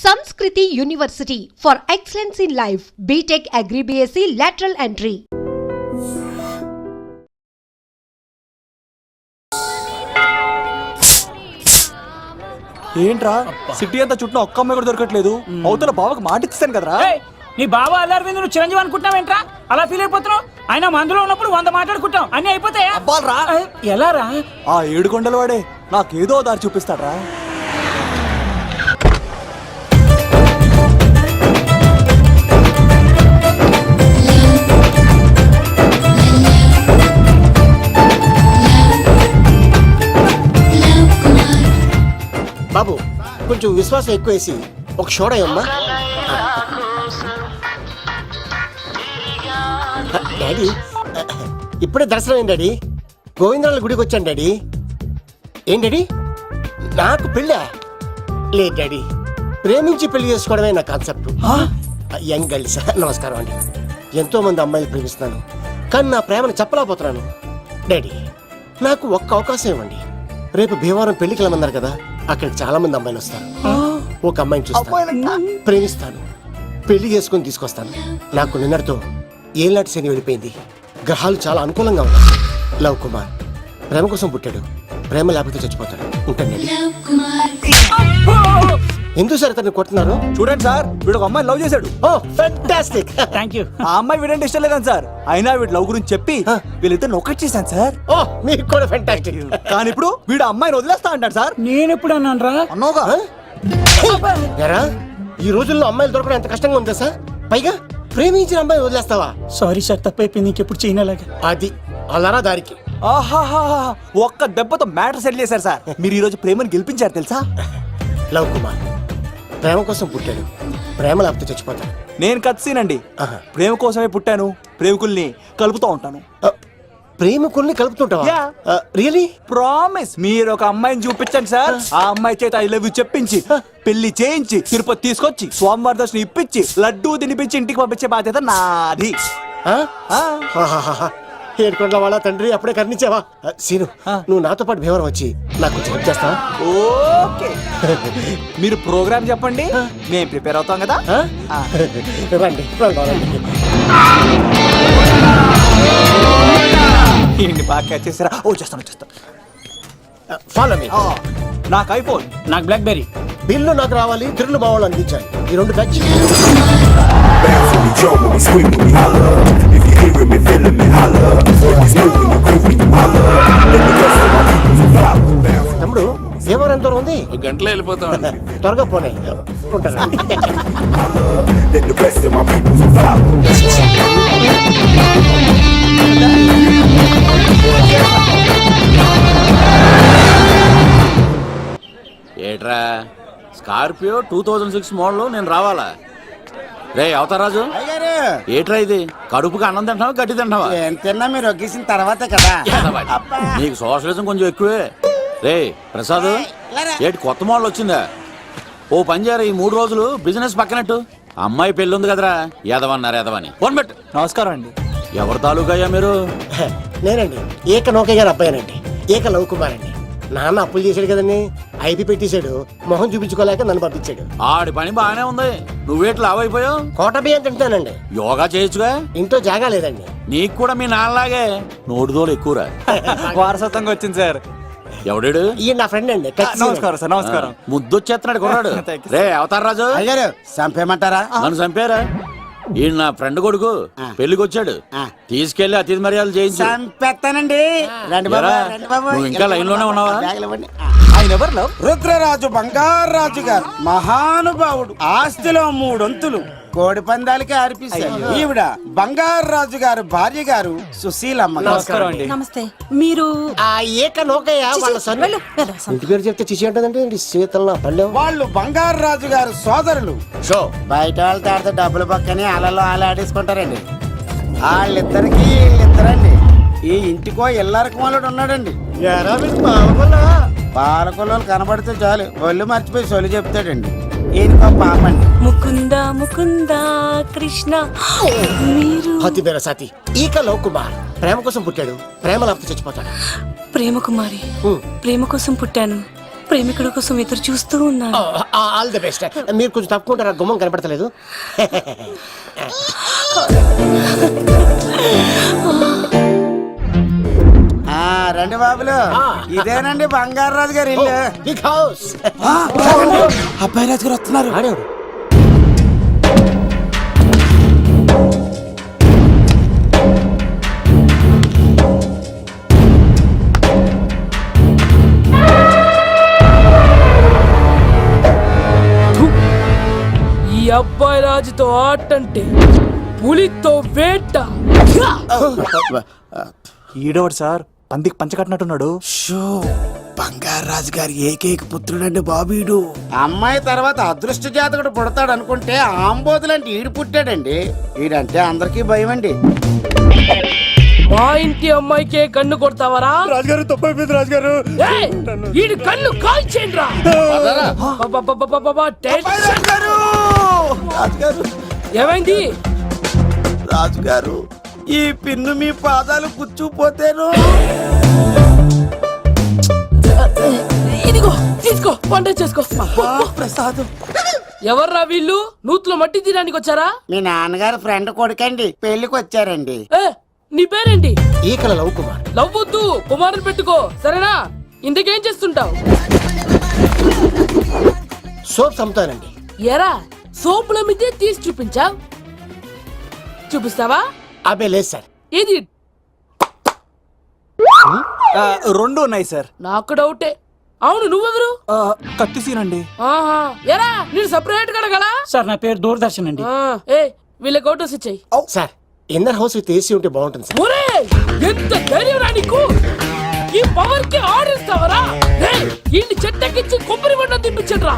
Sanskriti University for excellence in life. BTech Agri BSc lateral entry. ఏంట్రా city అంతా చుట్టూ ఒక్క అమ్మాయి కూడా దొరకట్లేదు. అవతల బావకు మాట ఇస్తాను కదరా. నీ బావ అల్లరి మీద నువ్వు చిరంజీవి అనుకుంటున్నావేంట్రా? అలా ఫీల్ అయిపోతున్నావు. ఆయన మందులో ఉన్నప్పుడు 100 మాట్లాడుకుంటాం, అన్ని అయిపోతాయా? ఎలా రా? ఆ 7 కొండల వాడే నాకేదో దారి చూపిస్తాడ్రా. బాబు కొంచెం విశ్వాసం ఎక్కువేసి ఒక షోడయమ్మా. డాడీ ఇప్పుడే దర్శనం అయింది డాడీ. గోవిందరాల గుడికి వచ్చాను డాడీ. ఏం డాడీ నాకు పెళ్ళా? లేదు డాడీ, ప్రేమించి పెళ్లి చేసుకోవడమే నా కాన్సెప్ట్. యంగ్ గర్ల్స్ నమస్కారం అండి. ఎంతో మంది అమ్మాయిలు ప్రేమిస్తున్నాను, కానీ నా ప్రేమను చెప్పలేకపోతున్నాను. డాడీ నాకు ఒక్క అవకాశం ఇవ్వండి. రేపు భీమవరం పెళ్లికి వెళ్ళమన్నారు కదా, అక్కడికి చాలా మంది అమ్మాయిలు వస్తారు. ఒక అమ్మాయిని చూస్తాను, ప్రేమిస్తాను, పెళ్లి చేసుకుని తీసుకొస్తాను. నాకు నిన్నటితో ఏళ్ళనాటి శని వెళ్ళిపోయింది. గ్రహాలు చాలా అనుకూలంగా ఉన్నాయి. లవ్ కుమార్ ప్రేమ కోసం పుట్టాడు, ప్రేమ లేకపోతే చచ్చిపోతాడు. ఉంటానండి. ఎందుకు సార్ అతన్ని కొట్టున్నారు? చూడండి సార్, వీడు ఒక అమ్మాయి లవ్ చేశాడు. Oh fantastic. Thank you. ఆ అమ్మాయి వీడంటే ఇష్టం లేదని సార్, అయినా వీడు లవ్ గురించి చెప్పి వీళ్ళిద్దరు ఒకటి చేశాను సార్. ఓ మీకు కూడా ఫెంటాస్టిక్. కానీ ఇప్పుడు వీడు అమ్మాయిని వదిలేస్తా అంటాడు సార్. నేను ఎప్పుడు అన్నాను రా? అన్నోగా ఎరా ఈ రోజుల్లో అమ్మాయిలు దొరకడం ఎంత కష్టంగా ఉందా సార్? పైగా ప్రేమించిన అమ్మాయి వదిలేస్తావా? సారీ సార్, తప్పైపోయింది. ఇంకెప్పుడు చేయనలాగా. అది అలారా దారికి. ఆహాహా, ఒక్క దెబ్బతో మ్యాటర్ సెటిల్ చేశారు సార్. మీరు ఈ రోజు ప్రేమను గెలిపించారు తెలుసా? లవ్ కుమార్ ప్రేమ కోసం పుట్టాడు, ప్రేమ లేకపోతే చచ్చిపోతాడు. నేను కత్సీనండి. ప్రేమ కోసమే పుట్టాను, ప్రేమికుల్ని కలుపుతూ ఉంటాను. ప్రేమికుల్ని కలుపుతుంటావా? రియలీ? ప్రామిస్. మీరు ఒక అమ్మాయిని చూపించండి సార్, ఆ అమ్మాయి చేత ఐ లవ్ యూ చెప్పించి పెళ్లి చేయించి తిరుపతి తీసుకొచ్చి స్వామివారి దర్శనం ఇప్పించి లడ్డూ తినిపించి ఇంటికి పంపించే బాధ్యత నాది. ఏడుకొండల వాళ్ళ తండ్రి అప్పుడే కర్ణించావా? సీను నువ్వు నాతో పాటు భీవరం వచ్చి నాకు కొంచెం హెల్ప్ చేస్తావా? ఓకే, మీరు ప్రోగ్రామ్ చెప్పండి, మేము ప్రిపేర్ అవుతాం కదా. రండి రండి. ఏంటి బాగా క్యాచ్ చేసారా? ఓ చేస్తాను. Follow me. నాకు ఐఫోన్, నాకు బ్లాక్ బెర్రీ. బిల్లు నాకు రావాలి, త్రిల్లు మా వాళ్ళు అందించాలి. ఈ రెండు బ్యాచ్. తమ్ముడు భీమవరం ఎంత దూరం ఉంది? గంటలో వెళ్ళిపోతాం. త్వరగా పోనీ. ఏట్రా స్కార్పియో 2006 మోడల్, నేను రావాలా? రే అవతారాజు, ఏట్రా ఇది? కడుపుకి అన్నం తింటావా గడ్డి తింటావా? తిన్నా మీరు ఒగ్గేసిన తర్వాతే కదా. నీకు సోషలిజం కొంచెం ఎక్కువే. రే ప్రసాద్, ఏటి కొత్త మోడల్ వచ్చిందా? ఓ పని చేయరా, ఈ 3 రోజులు బిజినెస్ పక్కనట్టు. అమ్మాయి పెళ్ళి ఉంది కదరా, ఎదవన్నారు ఎదవని ఫోన్ పెట్టు. నమస్కారం అండి. ఎవరు తాలూకయ్యా మీరు? నేనండి ఏక నౌకయ్య గారు అబ్బాయినండి, ఏక లవ్ కుమార్ అండి. నాన్న అప్పులు చేశాడు కదండి, ఐపీ పెట్టేశాడు. మొహం చూపించుకోలేక నన్ను పంపించాడు. ఆడి పని బాగానే ఉంది, నువ్వేటి లావైపోయావు? కోట బియ్యం తింటానండి. యోగా చేయొచ్చుగా? ఇంట్లో జాగా లేదండి. నీకు కూడా మీ నాన్నలాగే నోటిదోలు ఎక్కువరా. వారసత్వంగా వచ్చింది సార్. ఎవడాడు? ఈయన నా ఫ్రెండ్ అండి. నమస్కారం సార్. నమస్కారం. ముద్దొచ్చేస్తున్నాడు కొన్నాడు. రే అవతార్ రాజు, అయ్యారు చంపేయమంటారా? నన్ను చంపారా? ఈయన నా ఫ్రెండ్ కొడుకు పెళ్లికి వచ్చాడు, తీసుకెళ్లి అతిథి మర్యాదలు చేయించు. చంపేస్తానండి. రండి బాబు, రండి బాబు. నువ్వు ఇంకా లైన్ లోనే ఉన్నావా? ఆయన ఎవరు లవ్? రుద్రరాజు బంగారాజు గారు మహానుభావుడు. ఆస్తిలో 3 వంతులు కోడి పందాలకి అర్పిస్తారు. ఈవిడ బంగారాజు గారు భార్య గారు సుశీలమ్మ. నమస్కారం అండి. నమస్తే. మీరు ఆ ఏక నౌకయ్య వాళ్ళ సన్. ఇంటి పేరు చెప్తే చిచి అంటుందంటే శీతల పల్లెం. వాళ్ళు బంగారాజు గారు సోదరులు. షో బయట వాళ్ళ తాడితే డబ్బులు పక్కనే అలలో ఆలాడేసుకుంటారండి. వాళ్ళిద్దరికి వీళ్ళిద్దరండి. ఈ ఇంటికో ఇల్లరకం వాళ్ళు ఉన్నాడండి. పాలకొల్లు కనబడితే చాలు ఒళ్ళు మర్చిపోయి సొలి చెప్తాడండి. ఈయనకో పాపండి. ముకుంద ముకుంద కృష్ణ. మీరు హతిబేర సాతి ఈక లవ్ కుమార్ ప్రేమ కోసం పుట్టాడు, ప్రేమ లేకపోతే చచ్చిపోతాడు. ప్రేమ కుమారి, ప్రేమ కోసం పుట్టాను, ప్రేమికుడు కోసం ఎదురు చూస్తూ ఉన్నాను. All the best. మీరు కొంచెం తప్పుకుంటారా, గుమ్మం కనపడతలేదు. రండి బాబులు, ఇదేనండి బంగారు రాజు గారి ఇల్లు. Big house. అబ్బాయి రాజు గారు వస్తున్నారు. ఆడేవాడు ఈ అబ్బాయి రాజుతో ఆటంటే పులితో వేట. ఈడోడు సార్ పందికి పంచకట్టినట్టున్నాడు. బంగారు రాజు గారి ఏకైక పుత్రుడండి బాబీడు. అమ్మాయి తర్వాత అదృష్ట జాతకుడు పుడతాడు అనుకుంటే ఆంబోతులంటే ఈడు పుట్టాడండి. ఈడంటే అందరికీ భయం అండి. మా ఇంటి అమ్మాయికే కన్ను కొడతావరా? రాజుగారు తప్పైపోయింది రాజుగారు. ఏయ్, ఈడి కన్ను కాల్చేయండిరా. రాజుగారు ఏమైంది? రాజుగారు ఈ పిన్ను మీ పాదాలు గుచ్చుకుపోతేను. ఇదిగో తీసుకో, వంట చేసుకో. ప్రసాదం. ఎవర్రా వీళ్ళు? నూతులో మట్టి తీయడానికి వచ్చారా? మీ నాన్నగారు ఫ్రెండ్ కొడుకండి, పెళ్లికి వచ్చారండి. ఏ, నీ పేరేంటి? ఈకల లవ్ కుమార్. లవ్వొద్దు, కుమారుని పెట్టుకో, సరేనా? ఇంతకేం చేస్తుంటావు? సోప్స్ అమ్ముతానండి. ఎరా సోపుల మీదే తీసి చూపించావు, చూపిస్తావా? అబ్బే లేదు సార్. ఏది? రెండు ఉన్నాయి సార్. నాకు డౌటే. అవును, నువ్వెవరు? కత్తిసీనండి. ఆహా, ఎరా నేను సపరేట్ కడగలా? సార్ నా పేరు దూరదర్శన్ అండి. ఏ వీళ్ళకి ఫోటోస్ ఇచ్చాయి. Sir inner house with AC ఉంటే బాగుంటుంది సార్. ఒరే ఎంత ధైర్యం రా నీకు! ఈ పవర్ కి ఆర్డర్ ఇస్తావరా? ఈ చెట్టెక్కించి కొబ్బరి బండ తిప్పించండి రా.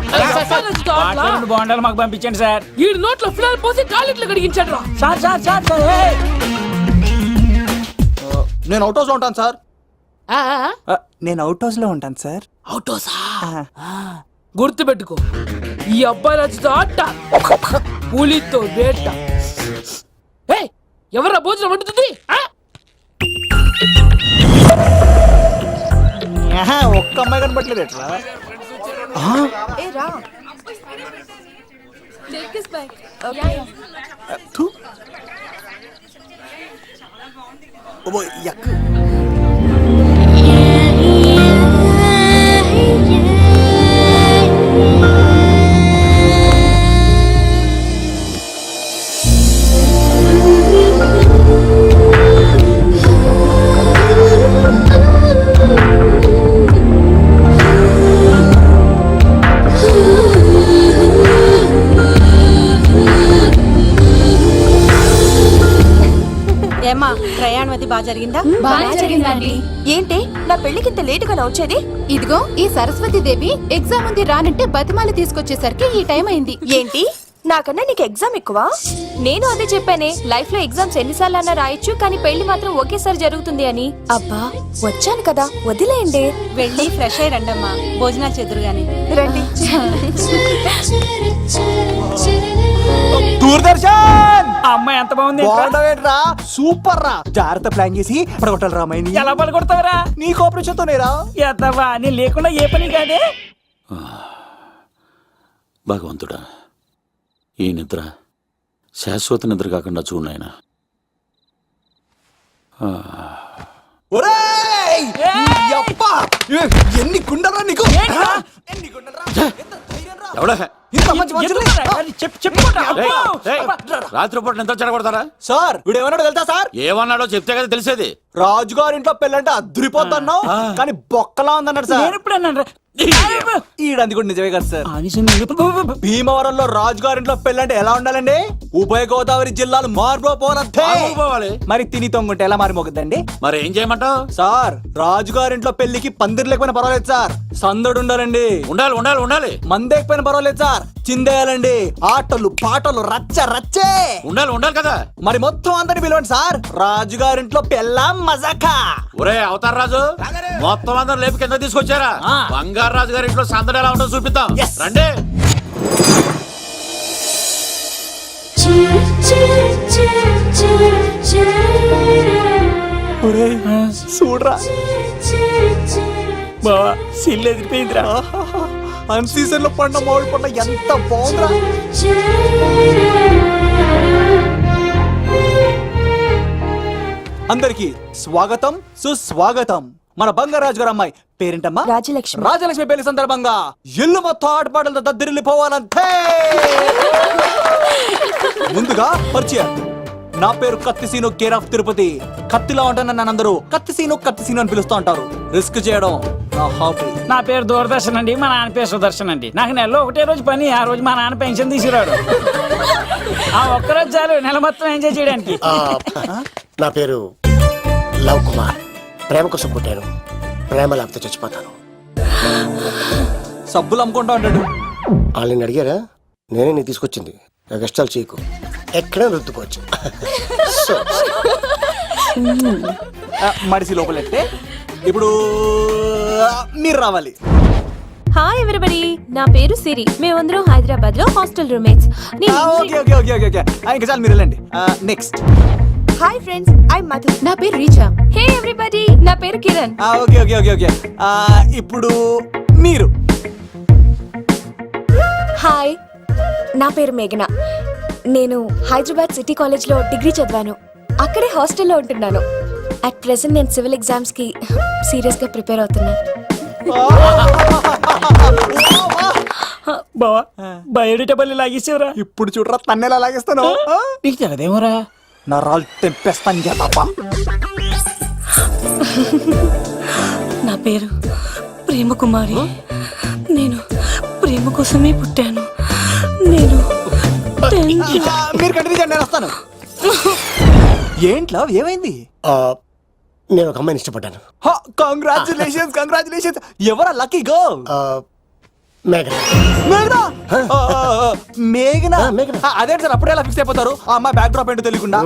రెండు బాండాలు మాకు పంపించండి సార్. ఈ నోట్లో ఫిల్టర్ పోసి టాయిలెట్లు కడిగించండి రా. సార్ సార్ సార్ సార్ ఏయ్! నేను అవుట్ హౌస్ లో ఉంటాను సార్. ఆ, ఆ, నేను అవుట్ హౌస్ లో ఉంటాను సార్. అవుటోసా? గుర్తు పెట్టుకో, ఈ అబ్బాయి రాజుతో ఆట, పులితో వేట. ఏయ్, ఎవర్రా భోజనం వండుతుంది? ఒక్క అమ్మాయి కనపట్లేదు ఎట్లా? ఏమా ప్రయాణం అది బాగా జరిగిందా? బాగా జరిగిందండి. ఏంటి నా పెళ్లికి ఇంత లేటుగా వచ్చేది? ఇదిగో ఈ సరస్వతి దేవి ఎగ్జామ్ ఉంది రానంటే బతిమాలి తీసుకొచ్చేసరికి ఈ టైం అయింది. ఏంటి నాకన్నా నీకు ఎగ్జామ్ ఎక్కువ? నేను అదే చెప్పానే, లైఫ్ లో ఎగ్జామ్స్ ఎన్నిసార్లు అన్నా రాయొచ్చు, కానీ పెళ్లి మాత్రం ఒకేసారి జరుగుతుంది అని. అబ్బా వచ్చాను కదా, వదిలేయండి. వెళ్ళి ఫ్రెష్ అయ్యి రండమ్మా, భోజనాలు చెదురు గాని రండి. దూరదర్శన్ ఆ అమ్మాయి ఎంత బాగుంది. బాగుండవేట్రా, సూపర్ రా. జాగ్రత్త ప్లాన్ చేసి పడగొట్టాలి రామాయణి. ఎలా పలుకొడతావరా? నీ కోఆపరేషన్ తోనేరా. ఎత్తవా, నీ లేకుండా ఏ పని కాదే. భగవంతుడా, ఈ నిద్ర శాశ్వత నిద్ర కాకుండా చూడు నాయనా. ఒరేయ్! యప్ప! ఎన్ని గుండెలరా నీకు? ఎన్ని గుండెలరా? ఎంత ధైర్యం రా? ఎవడా ఇంత మంచి మనుషుల్ని? రాత్రిపూట నిద్ర చెడగొడతారా? సార్ వీడు ఏమన్నాడు తెలుసా సార్? ఏమన్నాడో చెప్తే కదా తెలిసేది. రాజుగారింట్లో పెళ్ళంటే అద్దరిపోతున్నావు, కానీ బొక్కలా ఉందన్నాడు సార్. నేను ఇప్పుడు అన్నాను రా. ఈడంది కూడా నిజమే కదా సార్. భీమవరంలో రాజుగారింట్లో పెళ్ళంటే ఎలా ఉండాలండి? ఉభయ గోదావరి జిల్లాలు మారిపోవాలంటే పోవాలి. మరి తిని తొంగుంటే ఎలా మారిపోతుందండి? మరి ఏం చేయమంటావు? సార్ రాజుగారింట్లో పెళ్లికి పందిరి లేకపోయినా పర్వాలేదు సార్, సందడు ఉండాలండి. ఉండాలి ఉండాలి ఉండాలి. మందేకపోయినా పర్వాలేదు సార్, చిందేయాలండి. ఆటలు పాటలు రచ్చ రచ్చే ఉండాలి ఉండాలి కదా. మరి మొత్తం అందరిని పిలవండి సార్, రాజుగారింట్లో పెళ్ళాం మజాకా. ఒరే అవతార్ రాజు, మొత్తం అందరు లేపు కింద తీసుకొచ్చారా? బంగారు రాజు గారి ఇంట్లో సందడి ఎలా ఉంటుందో చూపిద్దాం, రండి. చూడరా బావా సిల్లు ఎదిరిపోయిందిరా. అన్ సీజన్ లో పండ మామిడి పండ ఎంత బాగుందిరా. అందరికి స్వాగతం సుస్వాగతం. మన బంగారాజు గారు అమ్మాయి పేరేంటమ్మా? రాజలక్ష్మి. రాజలక్ష్మి పెళ్లి సందర్భంగా ఇల్లు మొత్తం ఆటపాటలతో దద్దరిల్లిపోవాలంతే. ముందుగా పరిచయం. నా పేరు కత్తిసీను, కేర్ ఆఫ్ తిరుపతి. కత్తిలా ఉంటాను నన్ను అందరూ కత్తిసీను అని పిలుస్తూ ఉంటారు. రిస్క్ చేయడం నా హాబీ. నా పేరు దూరదర్శన్ అండి, మా నాన్న పేరు సుదర్శన్ అండి. నాకు నెలలో ఒకటే రోజు పని, ఆ రోజు మా నాన్న పెన్షన్ తీసుకురాడు. ఆ ఒక్కరోజు చాలు నెల మొత్తం ఎంజాయ్ చేయడానికి. నా పేరు లవ్ కుమార్. ప్రేమ కోసం పుట్టాను, ప్రేమ లేకపోతే చచ్చిపోతాను. సబ్బులు అమ్ముకుంటా ఉంటాడు. వాళ్ళని అడిగారా? నేనే నీకు తీసుకొచ్చింది. కష్టాలు చేయకు, ఎక్కడ రుద్దుకోవచ్చు. మడిసి లోపలెట్టే. ఇప్పుడు మీరు రావాలి. హాయ్ ఎవ్రీబడి, నా పేరు సిరి. మేమందరం హైదరాబాద్ లో hostel roommates. Okay okay okay okay okay. ఇంకా చాలు, మీరు వెళ్ళండి. Next. Hi friends, I Madhu. నా పేరు రీచా. హే ఎవ్రీబడి, నా పేరు Kiran. Okay okay okay okay. ఇప్పుడు మీరు. హాయ్, నా పేరు మేఘన. నేను హైదరాబాద్ సిటీ కాలేజ్ లో డిగ్రీ చదివాను. అక్కడే హాస్టల్లో ఉంటున్నాను. అట్ ప్రెసెంట్ నేను సివిల్ ఎగ్జామ్స్ కి సీరియస్ గా ప్రిపేర్ అవుతున్నాను. బావా బయోడేటా లాగేసేవరా. ఇప్పుడు చూడరా తన్నేలా లాగేస్తాను. నీకు తెలదేమోరా. నా రాళ్ళు తెంపేస్తాను తప్ప. నా పేరు ప్రేమ కుమారి. నేను ప్రేమ కోసమే పుట్టాను. నేను మీరు కంటిన్యూ చేయండి, నేను వస్తాను. ఏంట్లో ఏమైంది? నేను ఒక అమ్మాయిని ఇష్టపడ్డాను. Congratulations congratulations. ఎవరా లక్కీ గర్ల్? మేఘన. మేఘనా? మేఘనా? మేఘనా. అదేంటి సార్ అప్పుడే ఎలా ఫిక్స్ అయిపోతారు? ఆ అమ్మాయి బ్యాక్ డ్రాప్ ఏంటో తెలియకుండా.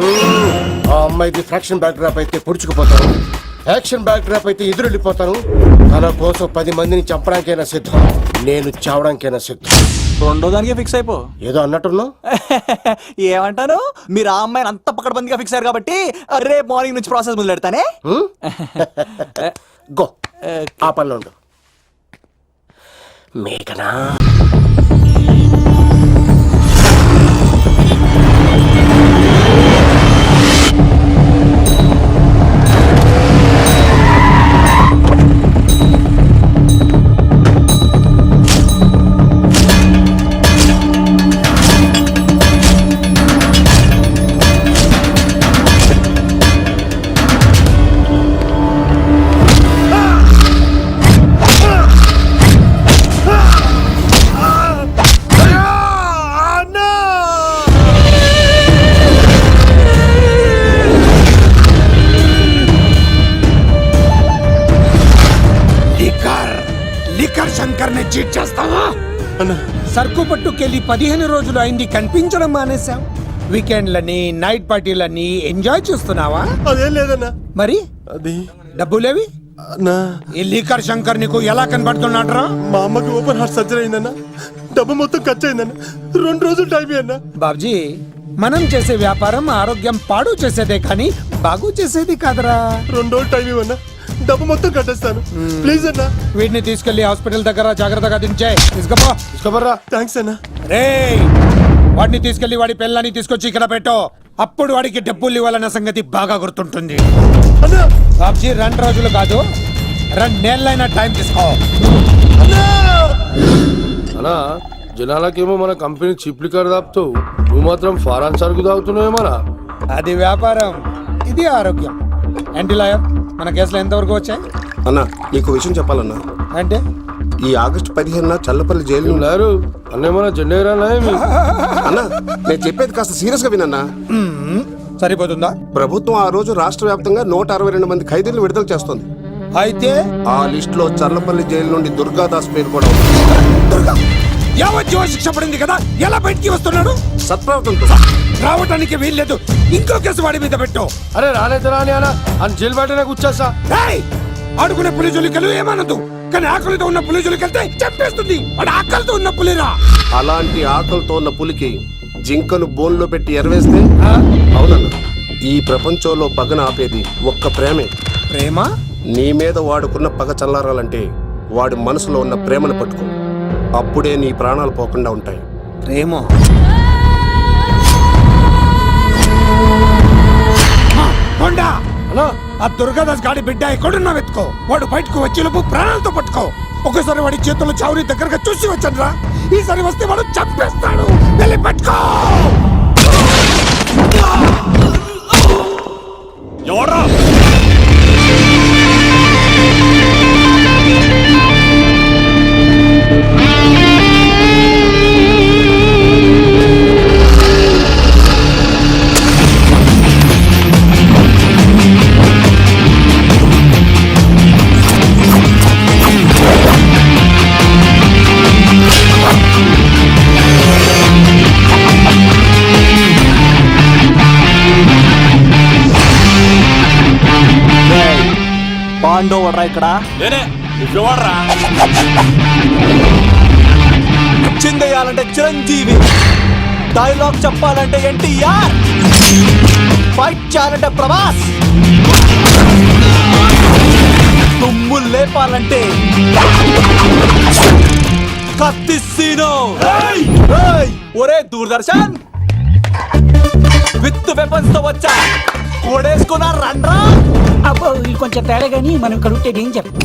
ఆ అమ్మాయిది ఫ్రాక్షన్ బ్యాక్ డ్రాప్ అయితే పొడుచుకుపోతాను, యాక్షన్ బ్యాక్ డ్రాప్ అయితే ఎదురెళ్ళిపోతాను. తన కోసం 10 మందిని చంపడానికైనా సిద్ధం, నేను చావడానికైనా సిద్ధం. రెండో దానికి ఫిక్స్ అయిపో. ఏదో అన్నట్టున్నావు. ఏమంటాను? మీరు ఆ అమ్మాయిని అంత పకడ్బందీగా ఫిక్స్ అయ్యారు కాబట్టి రేపు మార్నింగ్ నుంచి ప్రాసెస్ మొదలు పెడతానే. గో, ఆ పనిలో ఉండు. మేఘనా. శంకర్ని చీట్ చేస్తావా? సరుకు పట్టుకెళ్ళి 15 రోజులు అయింది, కనిపించడం మానేశాం. వీకెండ్లని నైట్ పార్టీలని ఎంజాయ్ చేస్తున్నావా? అదేం లేదన్నా. మరి అది డబ్బులేవి? ఈ లీకర్ శంకర్ నీకు ఎలా కనబడుతున్నాడ్రా? మా అమ్మకి ఓపెన్ హార్ట్ సర్జరీ అయిందన్నా, డబ్బు మొత్తం ఖర్చు అయిందన్నా. 2 రోజులు టైం అన్నా. బాబ్జీ, మనం చేసే వ్యాపారం ఆరోగ్యం పాడు చేసేదే కానీ బాగు చేసేది కాదరా. 2 రోజులు టైం ఇవ్వన్నా, డబ్బు మొత్తం కట్టేస్తాను. ప్లీజ్ అన్నా. వీడిని తీసుకెళ్లి హాస్పిటల్ దగ్గర జాగ్రత్తగా దించే. తీసుకోబోరా. థ్యాంక్స్ అన్నా. రేయ్, వాడిని తీసుకెళ్లి వాడి పిల్లని తీసుకొచ్చి ఇక్కడ పెట్టు. అప్పుడు వాడికి డబ్బులు ఇవ్వాలన్న సంగతి బాగా గుర్తుంటుంది. బాబ్జీ 2 రోజులు కాదు, 2 నెలలైనా టైం తీసుకో. అన్నా, జనాలకేమో మన కంపెనీ చీప్ లిక్కర్ తాపుతావు, నువ్వు మాత్రం ఫారెన్ సరుకు తాగుతున్నావేమన్నా? అది వ్యాపారం, ఇది ఆరోగ్యం. ఏంటి లాయర్, మన కేసులో ఎంతవరకు వచ్చాయి? అన్నా, నీకు విషయం చెప్పాలన్నా. అంటే ఈ ఆగస్టు 15న చల్లపల్లి జైలు లేరు అన్నేమన్నా జెండేరా? అన్నా, నేను చెప్పేది కాస్త సీరియస్ గా వినన్నా. సరిపోతుందా? ప్రభుత్వం ఆ రోజు రాష్ట్ర వ్యాప్తంగా 162 మంది ఖైదీలను విడుదల చేస్తోంది. అయితే ఆ లిస్ట్ లో చల్లపల్లి జైలు నుండి దుర్గాదాస్ పేరు కూడా ఉంది. యావజ్జీవ శిక్ష పడింది కదా, ఎలా బయటికి వస్తున్నాడు? సత్ప్రవర్తనతో రావటానికి వీల్లేదు, ఇంకో కేసు వాడి మీద పెట్టు. అరే రాలేదు రాని అన్న అని జైలు బయటనే కూర్చోసా. ఆడుకునే పులి జోలికలు ఏమనదు, కానీ ఆకలితో ఉన్న పులి జోలికెళ్తే చంపేస్తుంది. వాడు ఆకలితో ఉన్న పులిరా. అలాంటి ఆకలితో ఉన్న పులికి జింకను బోన్లో పెట్టి ఎరవేస్తే అవునన్నా, ఈ ప్రపంచంలో పగన ఆపేది ఒక్క ప్రేమే. ప్రేమ? నీ మీద వాడుకున్న పగ చల్లారాలంటే వాడి మనసులో ఉన్న ప్రేమను పట్టుకో. అప్పుడే నీ ప్రాణాలు పోకుండా ఉంటాయి. ప్రేమ హలో, ఆ దుర్గాదాస్ గాడి బిడ్డ ఎక్కడున్నా వెతుకో. వాడు బయటకు వచ్చేలోపు ప్రాణాలతో పట్టుకో. ఒకసారి వాడి చేతుల్లో చావుని దగ్గరగా చూసి వచ్చానురా. ఈసారి వస్తే వాడు చంపేస్తాడు. వెళ్ళి పట్టుకో. ఎవడ్రా? పాండవరా ఇక్కడ నేనే ఎవడ్రా? చిందేయాలంటే చిరంజీవి, డైలాగ్ చెప్పాలంటే ఎన్టీఆర్, ఫైట్ చేయాలంటే ప్రభాస్, తుమ్ము లేపాలంటే కత్తిసీను. ఒరే దూరదర్శన్, విత్ వెపన్స్ తో వచ్చా, ఓడేసుకున్నా రండ్రా. అబ్బో ఇది కొంచెం తేడా కానీ మనం ఇక్కడ ఉంటే ఏం చెప్పు.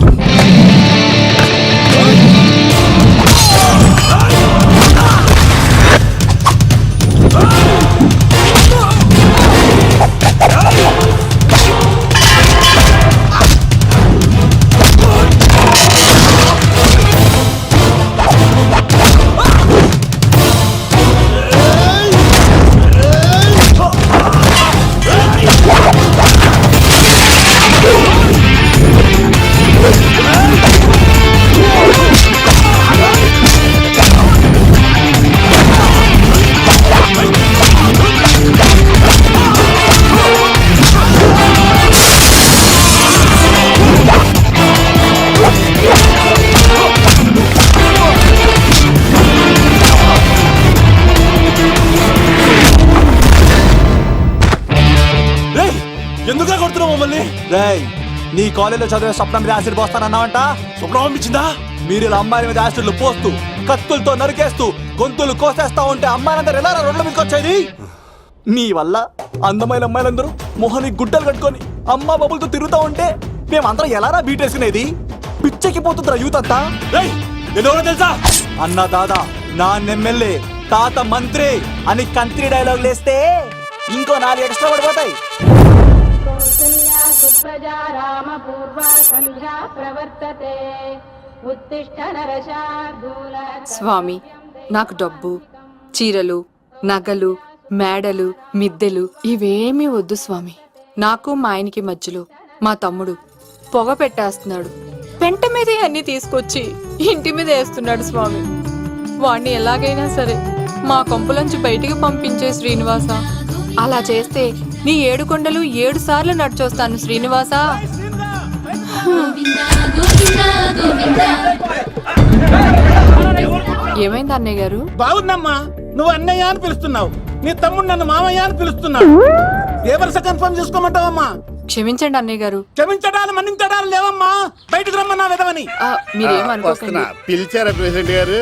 ఎందుకులా కొడుతున్నావు మమ్మల్ని? రేయ్, నీ కాలేజీలో చదివే స్వప్నం మీద యాసిడ్ పోస్తానన్నావంట. స్వప్నం పంపించిందా? మీరు ఇలా అమ్మాయిల మీద యాసిడ్లు పోస్తూ, కత్తులతో నరికేస్తూ, గొంతులు కోసేస్తా ఉంటే అమ్మాయిలందరూ ఎలా రోడ్ల మీదకి వచ్చేది? నీ వల్ల అందమైన అమ్మాయిలందరూ మొహానికి గుడ్డలు కట్టుకొని అమ్మా బాబులతో తిరుగుతా ఉంటే మేమందరం ఎలారా బీటేసుకునేది? పిచ్చెక్కి పోతుందిరా యూత్ అంతా. తెలుసా? అన్న దాదా, నా ఎమ్మెల్యే, తాత మంత్రి అని కంత్రి డైలాగ్ లేస్తే ఇంకో 4 ఎక్స్ట్రా పడిపోతాయి. స్వామి, నాకు డబ్బు, చీరలు, నగలు, మేడలు, మిద్దెలు ఇవేమీ వద్దు స్వామి. నాకు మా ఆయనకి మధ్యలో మా తమ్ముడు పొగ పెట్టేస్తున్నాడు. పెంట మీదే అన్ని తీసుకొచ్చి ఇంటి మీద వేస్తున్నాడు స్వామి. వాణ్ణి ఎలాగైనా సరే మా కొంపలోంచి బయటికి పంపించే శ్రీనివాస. అలా చేస్తే నీ 7 కొండలు 7 సార్లు నడిచొస్తాను శ్రీనివాస. ఏమైంది అన్నయ్య గారు? బాగుందమ్మా, నువ్వు అన్నయ్య అని పిలుస్తున్నావు, నీ తమ్ముడు నన్ను మామయ్య అని పిలుస్తున్నాడు. ఏ వరుస కన్ఫర్మ్ చేసుకోమంటావమ్మా? క్షమించండి అన్నయ్య గారు. క్షమించడాలు మన్నించడాలు లేవమ్మా. బయటకు రమ్మన్నా విధవని. మీరేమనుకోకండి. పిలిచారా ప్రెసిడెంట్ గారు?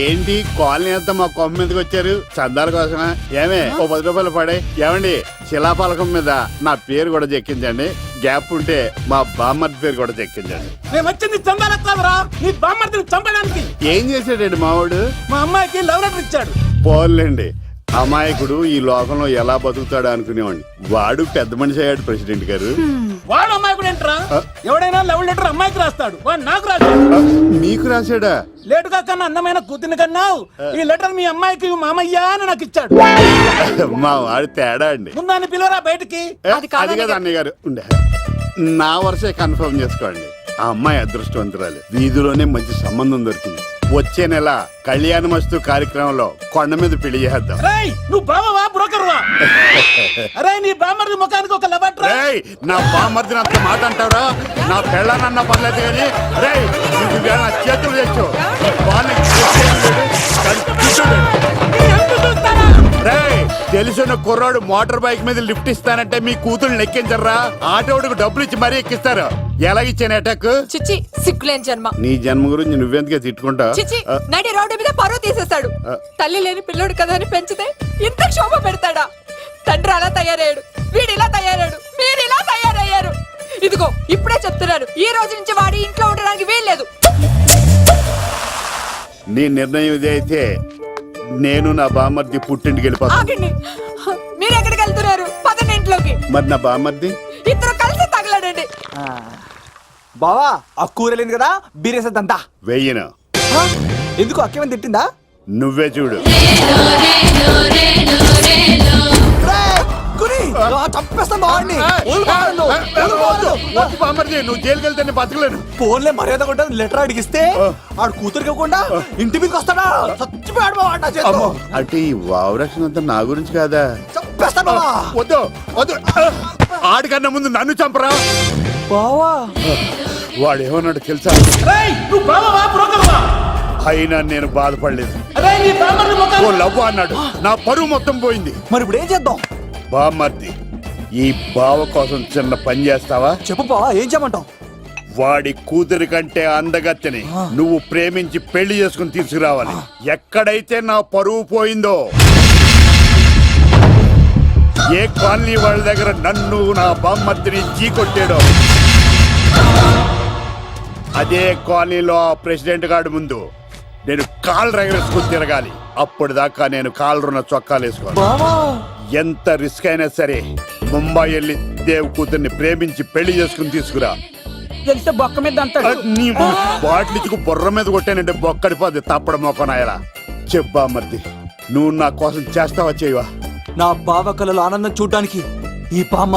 ఏంటి కాలనీ అంతా మా కొమ్మ మీదకి వచ్చారు? చందాల కోసమా? ఏమే ఓ 10 రూపాయలు పడే. ఏమండి, శిలాపాలకం మీద నా పేరు కూడా చెక్కించండి. గ్యాప్ ఉంటే మా బామ్మర్ది పేరు కూడా చెక్కించండి. నేను వచ్చింది చందాలకు కాదురా, నీ బామ్మర్దిని చంపడానికి. ఏం చేశాడండి మావాడు? మా అమ్మాయికి లవ్ లెటర్ ఇచ్చాడు. పోన్లేండి, అమాయకుడు ఈ లోకంలో ఎలా బతుకుతాడు అనుకునేవాడిని. వాడు పెద్ద మనిషి అయ్యాడు ప్రెసిడెంట్ గారు. వాడు అమ్మాయికుడు ఏంట్రా? ఎవడైనా లవ్ లెటర్ అమ్మాయికి రాస్తాడు, వాడు నాకు రాశాడు. మీకు రాశాడా? లేటుగా కన్నా అందమైన కూతుని కన్నావు. ఈ లెటర్ మీ అమ్మాయికి మామయ్య అని నాకు ఇచ్చాడు. మా వాడు తేడా అండి. ముందాన్ని పిలవరా బయటికి. అది కదా అన్నయ్య గారు. ఉండే నా వరుసే కన్ఫర్మ్ చేసుకోండి. ఆ అమ్మాయి అదృష్టవంతురాలు. వీధిలోనే మంచి సంబంధం దొరికింది. వచ్చే నెల కళ్యాణమస్తు కార్యక్రమంలో కొండ మీద పెళ్లి చేద్దాం. నువ్వు బావా బ్రోకర్ వా? అరే నీ బామ్మర్ది ముఖానికి ఒక లెటర్. నా బామ్మర్దిని అంత మాట అంటారా? నా పెళ్ళనన్నా పర్లేదు కానీ నా చేతులు తెచ్చు. తెలిసిన కుర్రాడు మోటార్ బైక్ మీద లిఫ్ట్ ఇస్తానంటే మీ కూతురు ఎక్కించరా ఆటోడికి డబ్బులు ఇచ్చి మరీ ఎక్కిస్తారు. ఎలాగిచ్చాను అటాక్? చిచ్చి సిగ్గులేని జన్మ. నీ జన్మ గురించి నువ్వెందుకే తిట్టుకుంటా? చిచ్చి నడి రోడ్డు మీద పరువు తీసేస్తాడు. తల్లి లేని పిల్లోడు కదా అని పెంచితే ఇంత క్షోభ పెడతాడా? తండ్రి అలా తయారయ్యాడు, వీడు ఇలా తయారయ్యాడు, మీరు ఇలా తయారయ్యారు. ఇదిగో ఇప్పుడే చెప్తున్నాను, ఈ రోజు నుంచి వాడి ఇంట్లో ఉండడానికి వీల్లేదు. నీ నిర్ణయం ఇదే అయితే నేను నా బామ్మర్ది పుట్టింటికి వెళ్ళిపోతాను. ఆగండి, మీరు ఎక్కడికి వెళ్తున్నారు? పదండి ఇంట్లోకి. మరి నా బామ్మర్ది? ఇద్దరు కలిసి తగలడండి. బావా ఆ కూర లేదు కదా బీరేసేద్దంతా. వెయ్యను. ఎందుకు అక్కేమని తిట్టిందా? నువ్వే చూడు. చంపేస్తాను నువ్వు జైలుకి వెళ్తే బతకలేను. ఫోన్లే మర్యాద కూడా లెటర్ అడిగిస్తే ఆడు కూతురికి ఇవ్వకుండా ఇంటి మీదకి వస్తాడా? చచ్చిపోయాడు బావా నా చేతిలో. అంటే ఈ వావరక్షణ అంతా నా గురించి కాదా? చంపేస్తాను బావా. వద్దు వద్దు, ఆడికన్నా ముందు నన్ను చంపరా. బావా వాడు ఏమన్నాడు తెలుసా? అయినా నేను బాధపడలేదు. ఓ లవ్వ అన్నాడు, నా పరువు మొత్తం పోయింది. మరి ఇప్పుడు ఏం చేద్దాం? బామ్మర్ది, ఈ బావ కోసం చిన్న పని చేస్తావా? చెప్పు బావా, ఏం చేయమంటావు? వాడి కూతురి కంటే అందగత్తెని నువ్వు ప్రేమించి పెళ్లి చేసుకుని తీసుకురావాలి. ఎక్కడైతే నా పరువు పోయిందో, ఏ కాలనీ వాళ్ళ దగ్గర నన్ను నా బామ్మర్దిని చీకొట్టాడో, అదే కాలనీలో ఆ ప్రెసిడెంట్ గారి ముందు నేను కాళ్ళు రగరేసుకుని తిరగాలి. అప్పుడు దాకా నేను కాళ్ళున్న చొక్కాలు వేసుకోవాలి. ఎంత రిస్క్ అయినా సరే ముంబై వెళ్ళి దేవ్ కూతుర్ని ప్రేమించి పెళ్లి చేసుకుని తీసుకురా. తెలిస్తే బొక్క మీద అంటాడు. నీ బాటిలిచ్చుకు బుర్ర మీద కొట్టానంటే బొక్కడిపోద్ది తప్పడం మొక్కనాయలా. చెప్పా మర్ది, నువ్వు నా కోసం చేస్తావా చేయవా? నా బావ కళలో ఆనందం చూడడానికి ఈ బామ్మ